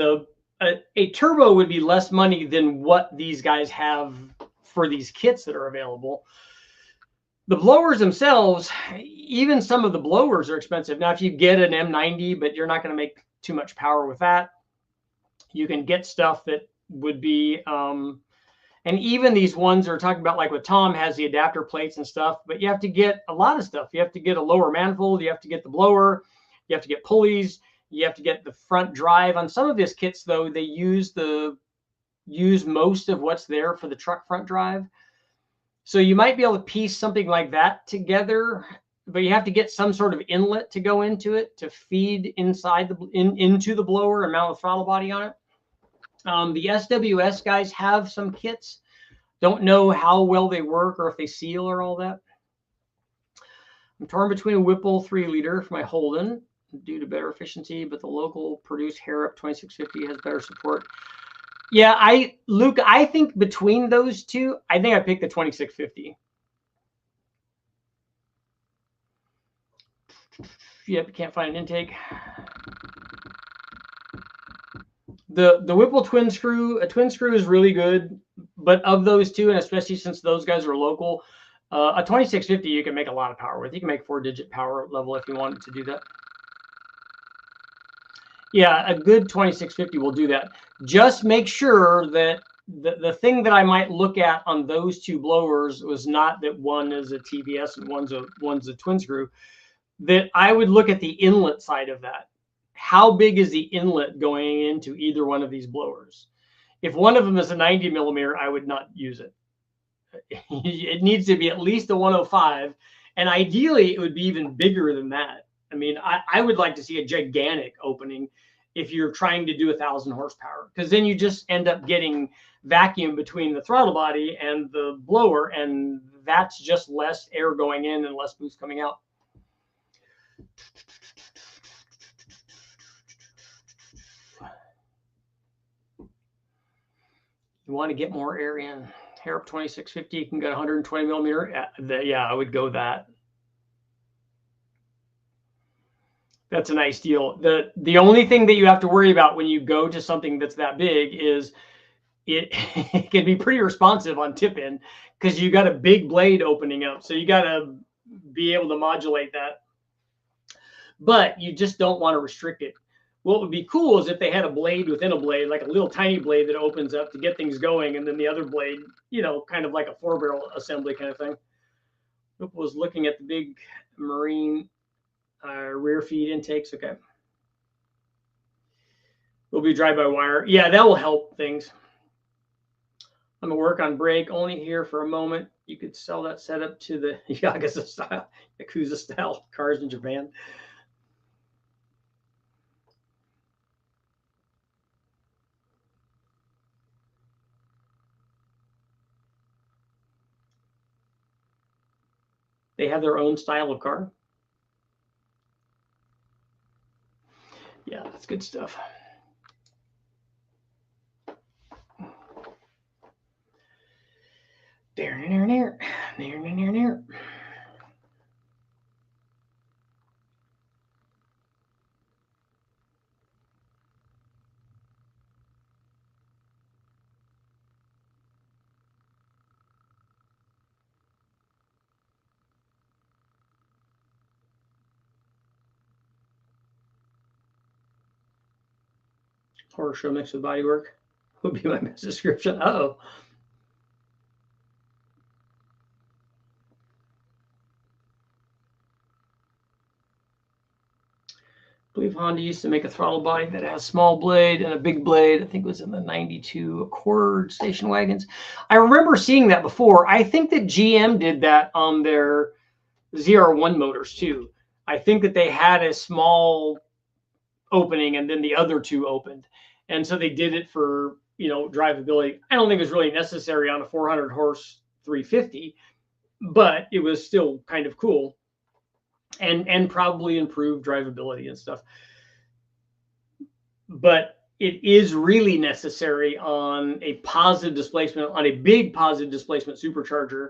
Speaker 1: a turbo would be less money than what these guys have for these kits that are available. The blowers themselves, even some of the blowers are expensive. Now, if you get an M90, but you're not going to make too much power with that, you can get stuff that would be, and even these ones are talking about, like with Tom has the adapter plates and stuff, but you have to get a lot of stuff. You have to get a lower manifold. You have to get the blower. You have to get pulleys. You have to get the front drive. On some of these kits, though, they use most of what's there for the truck front drive. So you might be able to piece something like that together, but you have to get some sort of inlet to go into it to feed inside into the blower and mount the throttle body on it. The SWS guys have some kits. Don't know how well they work or if they seal or all that. I'm torn between a Whipple 3-liter for my Holden due to better efficiency, but the local produced Harrop 2650 has better support. Yeah, Luke, I think between those two, I think I picked the 2650. Yep, can't find an intake. The Whipple twin screw, a twin screw is really good, but of those two, and especially since those guys are local, a 2650 you can make a lot of power with. You can make 4-digit power level if you wanted to do that. Yeah, a good 2650 will do that. Just make sure that the thing that I might look at on those two blowers was not that one is a TBS and one's a twin screw. That I would look at the inlet side of that. How big is the inlet going into either one of these blowers? If one of them is a 90 millimeter, I would not use it. It needs to be at least a 105, and ideally it would be even bigger than that. I mean, I would like to see a gigantic opening if you're trying to do 1,000 horsepower, because then you just end up getting vacuum between the throttle body and the blower, and that's just less air going in and less boost coming out. You want to get more air in. Harrop 2650 can get 120 millimeter. Yeah, I would go that. That's a nice deal. The only thing that you have to worry about when you go to something that's that big is it can be pretty responsive on tip in because you got a big blade opening up. So you got to be able to modulate that. But you just don't want to restrict it. What would be cool is if they had a blade within a blade, like a little tiny blade that opens up to get things going, and then the other blade, you know, kind of like a 4-barrel assembly kind of thing. Whipple was looking at the big marine rear feed intakes. Okay. Will be drive-by-wire. Yeah, that will help things. I'm gonna work on brake only here for a moment. You could sell that setup to the Yakuza style cars in Japan. They have their own style of car. Yeah, that's good stuff. Near. Horror show mixed with bodywork would be my best description. Uh-oh. I believe Honda used to make a throttle body that has a small blade and a big blade. I think it was in the 92 Accord station wagons. I remember seeing that before. I think that GM did that on their ZR1 motors too. I think that they had a small opening and then the other two opened. And so they did it for, drivability. I don't think it was really necessary on a 400 horse 350, but it was still kind of cool and probably improved drivability and stuff. But it is really necessary on a positive displacement, on a big positive displacement supercharger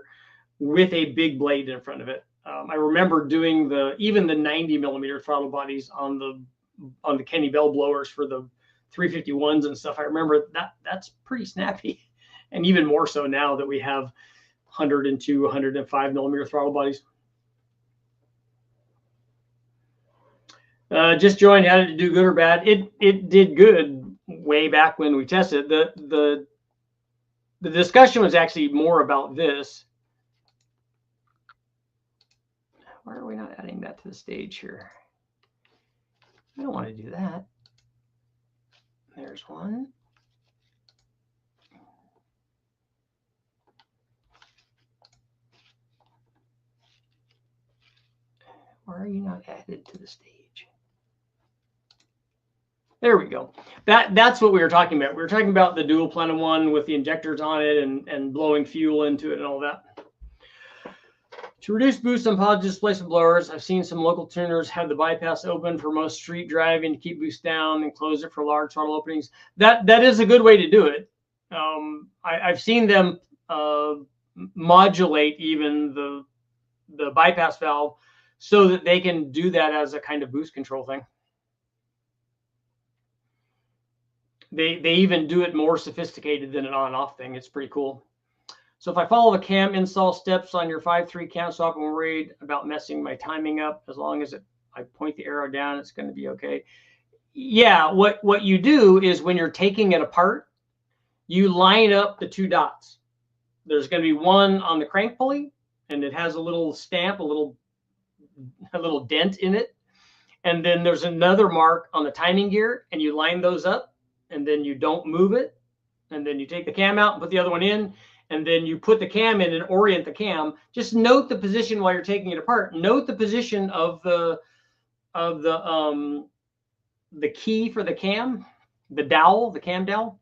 Speaker 1: with a big blade in front of it. I remember doing even the 90 millimeter throttle bodies on the Kenny Bell blowers for the 351s and stuff. I remember that's pretty snappy, and even more so now that we have 102, 105 millimeter throttle bodies. Just joined. How did it do, good or bad? It did good way back when we tested. The discussion was actually more about this. Why are we not adding that to the stage here? I don't want to do that. There's one. Why are you not added to the stage? There we go. That's what we were talking about. We were talking about the dual plenum one with the injectors on it and blowing fuel into it and all that. To reduce boost on positive displacement blowers, I've seen some local tuners have the bypass open for most street driving to keep boost down and close it for large throttle openings. That is a good way to do it. I've seen them modulate even the bypass valve so that they can do that as a kind of boost control thing. They even do it more sophisticated than an on-off thing. It's pretty cool. So if I follow the cam install steps on your 5.3 cam swap, I'm worried about messing my timing up. As long as I point the arrow down, it's going to be okay. Yeah, what you do is when you're taking it apart, you line up the two dots. There's going to be one on the crank pulley, and it has a little stamp, a little dent in it. And then there's another mark on the timing gear, and you line those up, and then you don't move it. And then you take the cam out and put the other one in, and then you put the cam in and orient the cam. Just note the position while you're taking it apart. Note the position of the key for the cam, the dowel, the cam dowel.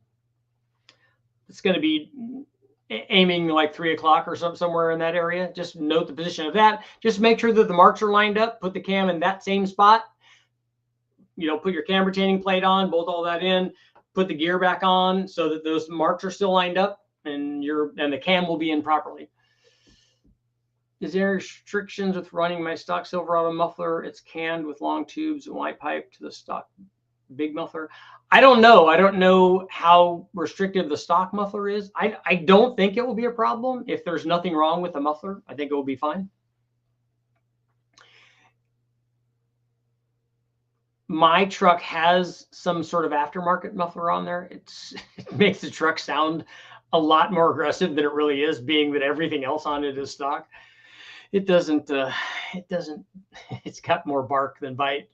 Speaker 1: It's going to be aiming like 3 o'clock or somewhere in that area. Just note the position of that. Just make sure that the marks are lined up. Put the cam in that same spot. Put your cam retaining plate on, bolt all that in, put the gear back on so that those marks are still lined up, and the cam will be in properly. Is there restrictions with running my stock Silverado muffler? It's canned with long tubes and white pipe to the stock big muffler. I don't know. I don't know how restrictive the stock muffler is. I don't think it will be a problem. If there's nothing wrong with the muffler, I think it will be fine. My truck has some sort of aftermarket muffler on there. It makes the truck sound a lot more aggressive than it really is, being that everything else on it is stock. It's got more bark than bite.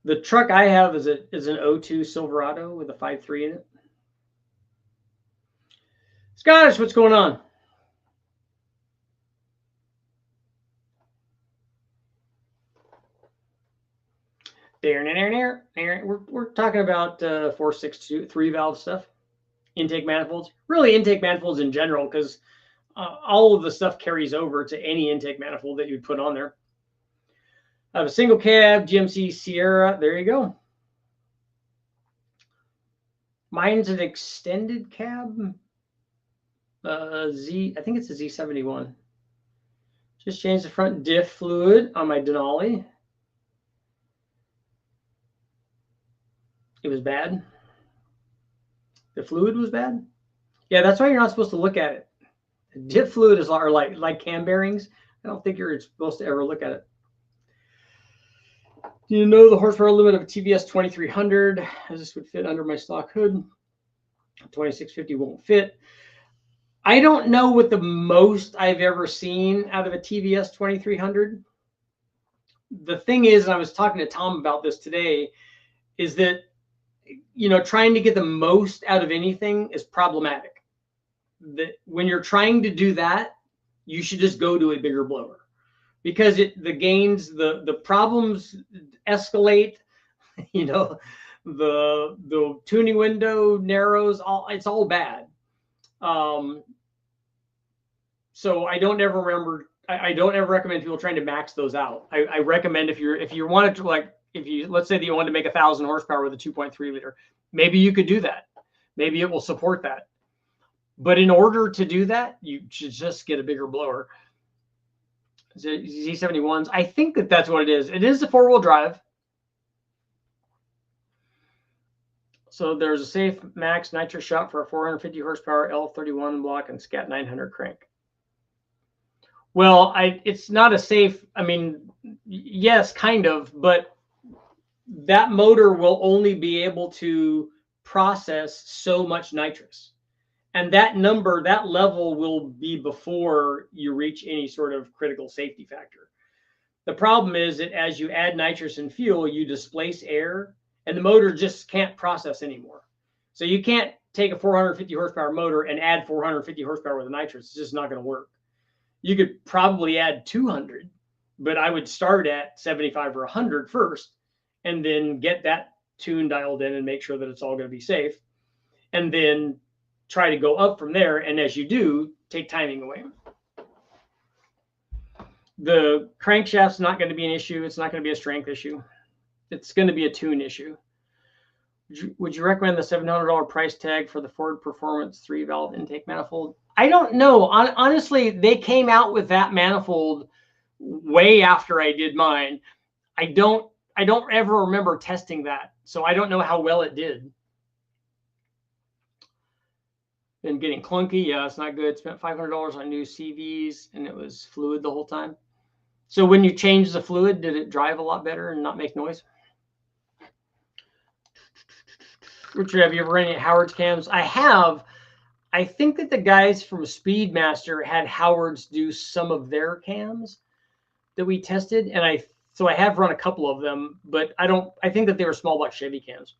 Speaker 1: The truck I have is an 02 Silverado with a 5.3 in it. Scottish, what's going on? We're talking about 463 valve stuff, intake manifolds, really intake manifolds in general, because all of the stuff carries over to any intake manifold that you'd put on there. I have a single cab GMC Sierra. There you go. Mine's an extended cab. I think it's a Z71. Just changed the front diff fluid on my Denali. It was bad. The fluid was bad. Yeah, that's why you're not supposed to look at it. The diff fluid is like cam bearings. I don't think you're supposed to ever look at it. Do you know the horsepower limit of a TVS 2300? As this would fit under my stock hood. 2650 won't fit. I don't know what the most I've ever seen out of a TVS 2300. The thing is, and I was talking to Tom about this today, is that, you know, trying to get the most out of anything is problematic. That when you're trying to do that, you should just go to a bigger blower, because the gains, the problems escalate. You know, the tuning window narrows. It's all bad. So I don't ever recommend people trying to max those out. I recommend if you wanted to, like, let's say that you wanted to make 1,000 horsepower with a 2.3 liter, maybe you could do that. Maybe it will support that. But in order to do that, you should just get a bigger blower. Z71s, I think that's what it is. It is a 4-wheel drive. So there's a safe max nitrous shot for a 450 horsepower L31 block and Scat 900 crank. Well, it's not a safe, I mean, yes, kind of, but that motor will only be able to process so much nitrous. And that number, that level will be before you reach any sort of critical safety factor. The problem is that as you add nitrous and fuel, you displace air, and the motor just can't process anymore. So you can't take a 450 horsepower motor and add 450 horsepower with the nitrous. It's just not going to work. You could probably add 200, but I would start at 75 or 100 first, and then get that tune dialed in and make sure that it's all going to be safe, and then try to go up from there. And as you do, take timing away. The crankshaft's not going to be an issue. It's not going to be a strength issue. It's going to be a tune issue. Would you recommend the $700 price tag for the Ford Performance 3-valve intake manifold? I don't know. Honestly, they came out with that manifold way after I did mine. I don't ever remember testing that, so I don't know how well it did. Been getting clunky. Yeah, it's not good. Spent $500 on new CVs, and it was fluid the whole time. So when you change the fluid, did it drive a lot better and not make noise? Richard, have you ever run any Howard's cams? I have. I think that the guys from Speedmaster had Howard's do some of their cams that we tested, and so I have run a couple of them, but I think that they were small block Chevy cams.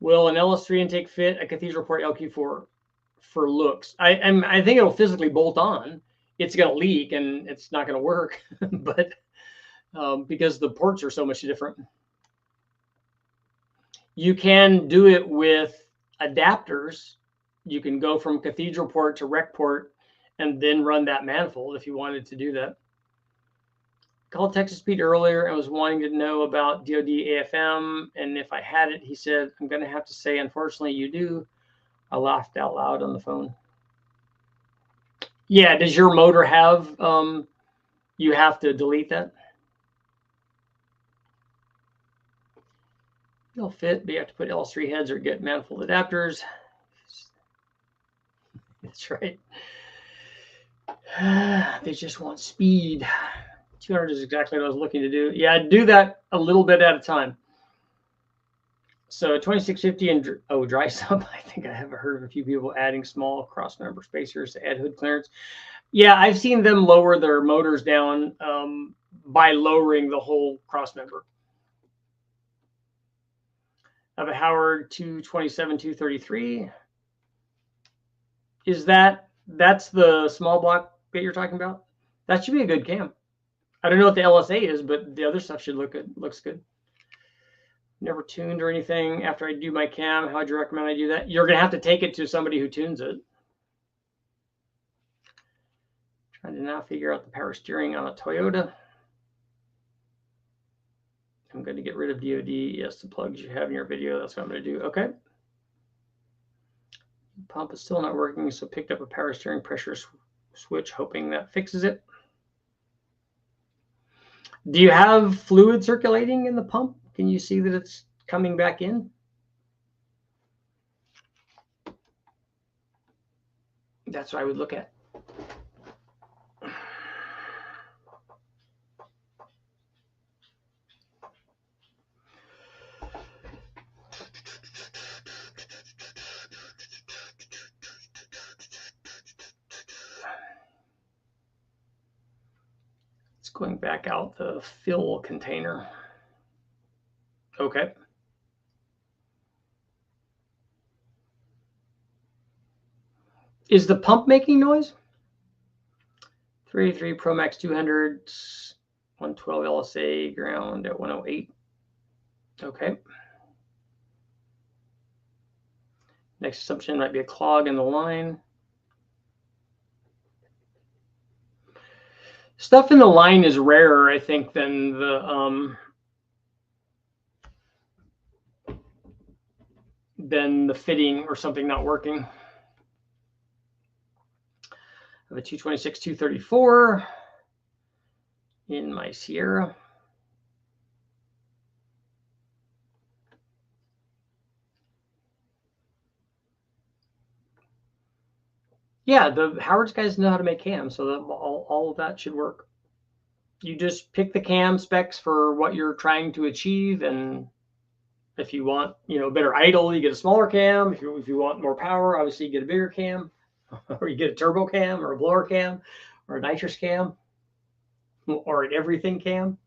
Speaker 1: Will an LS3 intake fit a Cathedral Port LQ4 for looks? I think it'll physically bolt on. It's going to leak and it's not going to work, but because the ports are so much different. You can do it with adapters. You can go from Cathedral Port to Rec Port and then run that manifold if you wanted to do that. Called Texas Speed earlier and was wanting to know about DoD AFM, and if I had it, he said, I'm going to have to say, unfortunately, you do. I laughed out loud on the phone. Yeah, does your motor have, you have to delete that? They'll fit, but you have to put LS3 heads or get manifold adapters. That's right. They just want speed. 200 is exactly what I was looking to do. Yeah, I'd do that a little bit at a time. So 2650 and dry sump. I think I have heard of a few people adding small cross member spacers to add hood clearance. Yeah, I've seen them lower their motors down by lowering the whole cross member. I have a Howard 227-233. Is that's the small block that you're talking about? That should be a good cam. I don't know what the LSA is, but the other stuff should look good. Looks good. Never tuned or anything. After I do my cam, how would you recommend I do that? You're gonna have to take it to somebody who tunes it. Trying to now figure out the power steering on a Toyota. I'm going to get rid of DOD. Yes, the plugs you have in your video. That's what I'm going to do. Okay. Pump is still not working, so picked up a power steering pressure switch, hoping that fixes it. Do you have fluid circulating in the pump? Can you see that it's coming back in? That's what I would look at. It's going back out the fill container. Okay. Is the pump making noise? 383 Pro Max 200, 112 LSA, ground at 108. Okay. Next assumption might be a clog in the line. Stuff in the line is rarer, I think, than the fitting or something not working. I have a 226-234 in my Sierra. Yeah, the Howard's guys know how to make cams, so that all of that should work. You just pick the cam specs for what you're trying to achieve, and if you want, better idle, you get a smaller cam. If you want more power, obviously you get a bigger cam, or you get a turbo cam, or a blower cam, or a nitrous cam, or an everything cam.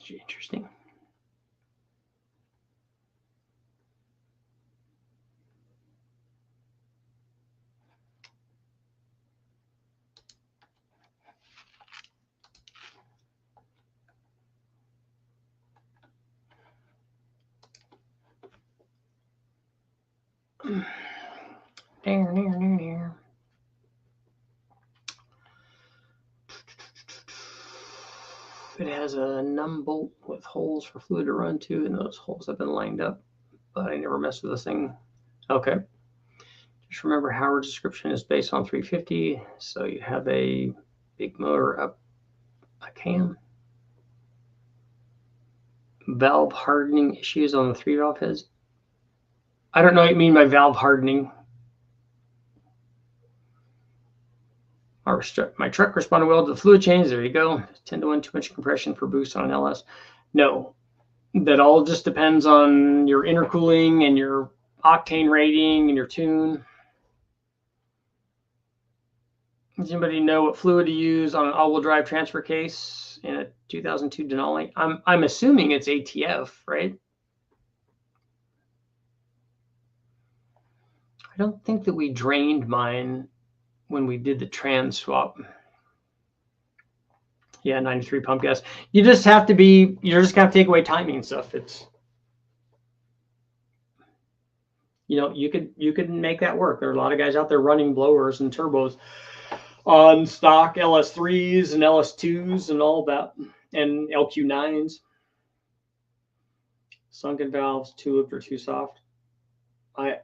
Speaker 1: Interesting. It has a numb bolt with holes for fluid to run to, and those holes have been lined up, but I never messed with this thing. Okay. Just remember Howard's description is based on 350, so you have a big motor up a cam. Valve hardening issues on the 3-valve heads. I don't know what you mean by valve hardening. My truck responded well to the fluid change. There you go. 10-to-1 too much compression for boost on an LS. No, that all just depends on your intercooling and your octane rating and your tune. Does anybody know what fluid to use on an all-wheel drive transfer case in a 2002 Denali? I'm assuming it's ATF, right? I don't think that we drained mine when we did the trans swap. Yeah, 93 pump gas. You just have to be, you're just going to take away timing stuff. It's, you know, you could make that work. There are a lot of guys out there running blowers and turbos on stock LS3s and LS2s and all that, and LQ9s. Sunken valves, too looped or too soft.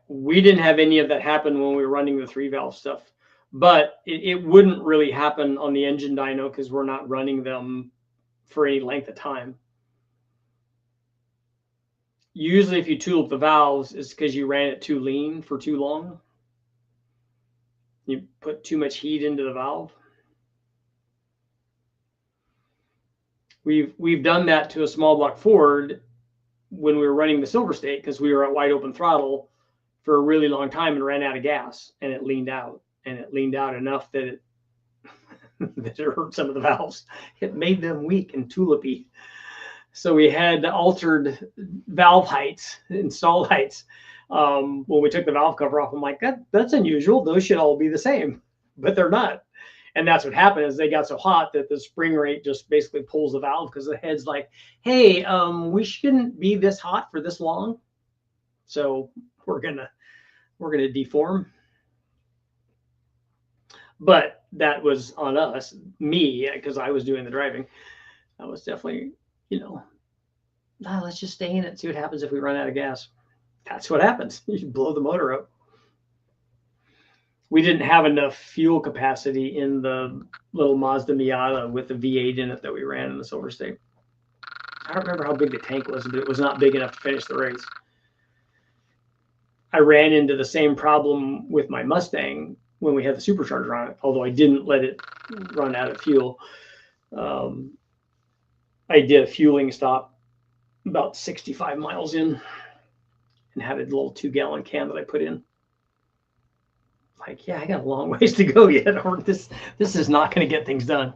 Speaker 1: We didn't have any of that happen when we were running the 3-valve stuff, but it wouldn't really happen on the engine dyno because we're not running them for any length of time. Usually if you tulip the valves, it's because you ran it too lean for too long. You put too much heat into the valve. We've done that to a small block Ford when we were running the Silver State because we were at wide open throttle for a really long time and ran out of gas, and it leaned out, and it leaned out enough that it that it hurt some of the valves. It made them weak and tulipy. So we had altered valve heights, install heights. When we took the valve cover off, I'm like, that's unusual. Those should all be the same, but they're not. And that's what happened is they got so hot that the spring rate just basically pulls the valve because the head's like, hey, we shouldn't be this hot for this long. So we're gonna deform. But that was on us, me, because I was doing the driving. That was definitely, you know, let's just stay in it and see what happens if we run out of gas. That's what happens. You blow the motor up. We didn't have enough fuel capacity in the little Mazda Miata with the V8 in it that we ran in the Silver State. I don't remember how big the tank was, but it was not big enough to finish the race. I ran into the same problem with my Mustang when we had the Supercharger on it, although I didn't let it run out of fuel. I did a fueling stop about 65 miles in and had a little 2-gallon can that I put in. Like, yeah, I got a long ways to go yet, or this is not going to get things done.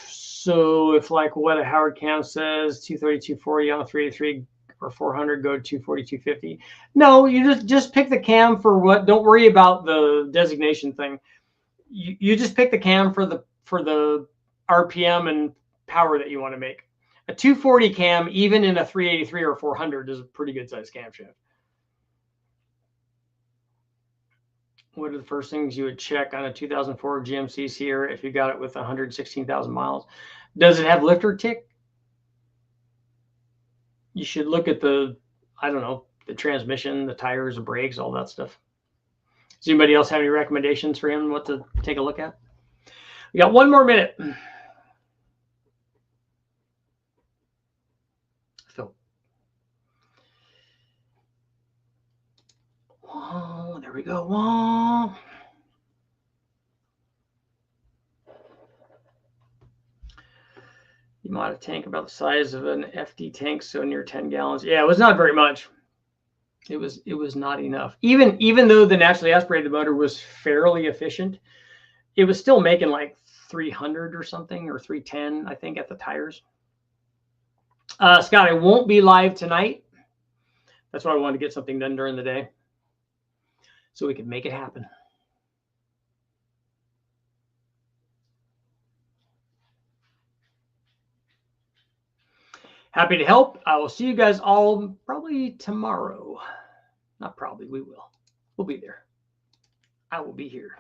Speaker 1: So if like what a Howard Cam says, 230, 240 on a 383 or 400, go to 240, 250. No, you just pick the cam for what. Don't worry about the designation thing. You just pick the cam for the RPM and power that you want to make. A 240 cam, even in a 383 or 400, is a pretty good size camshaft. What are the first things you would check on a 2004 GMC Sierra if you got it with 116,000 miles? Does it have lifter tick? You should look at the, I don't know, the transmission, the tires, the brakes, all that stuff. Does anybody else have any recommendations for him what to take a look at? We got 1 more minute. So, oh, there we go. Whoa. You might have a tank about the size of an FD tank, so near 10 gallons. Yeah, it was not very much. It was not enough. Even though the naturally aspirated motor was fairly efficient, it was still making like 300 or something, or 310, I think, at the tires. Scott, I won't be live tonight. That's why I wanted to get something done during the day so we could make it happen. Happy to help. I will see you guys all probably tomorrow. Not probably, we will. We'll be there. I will be here.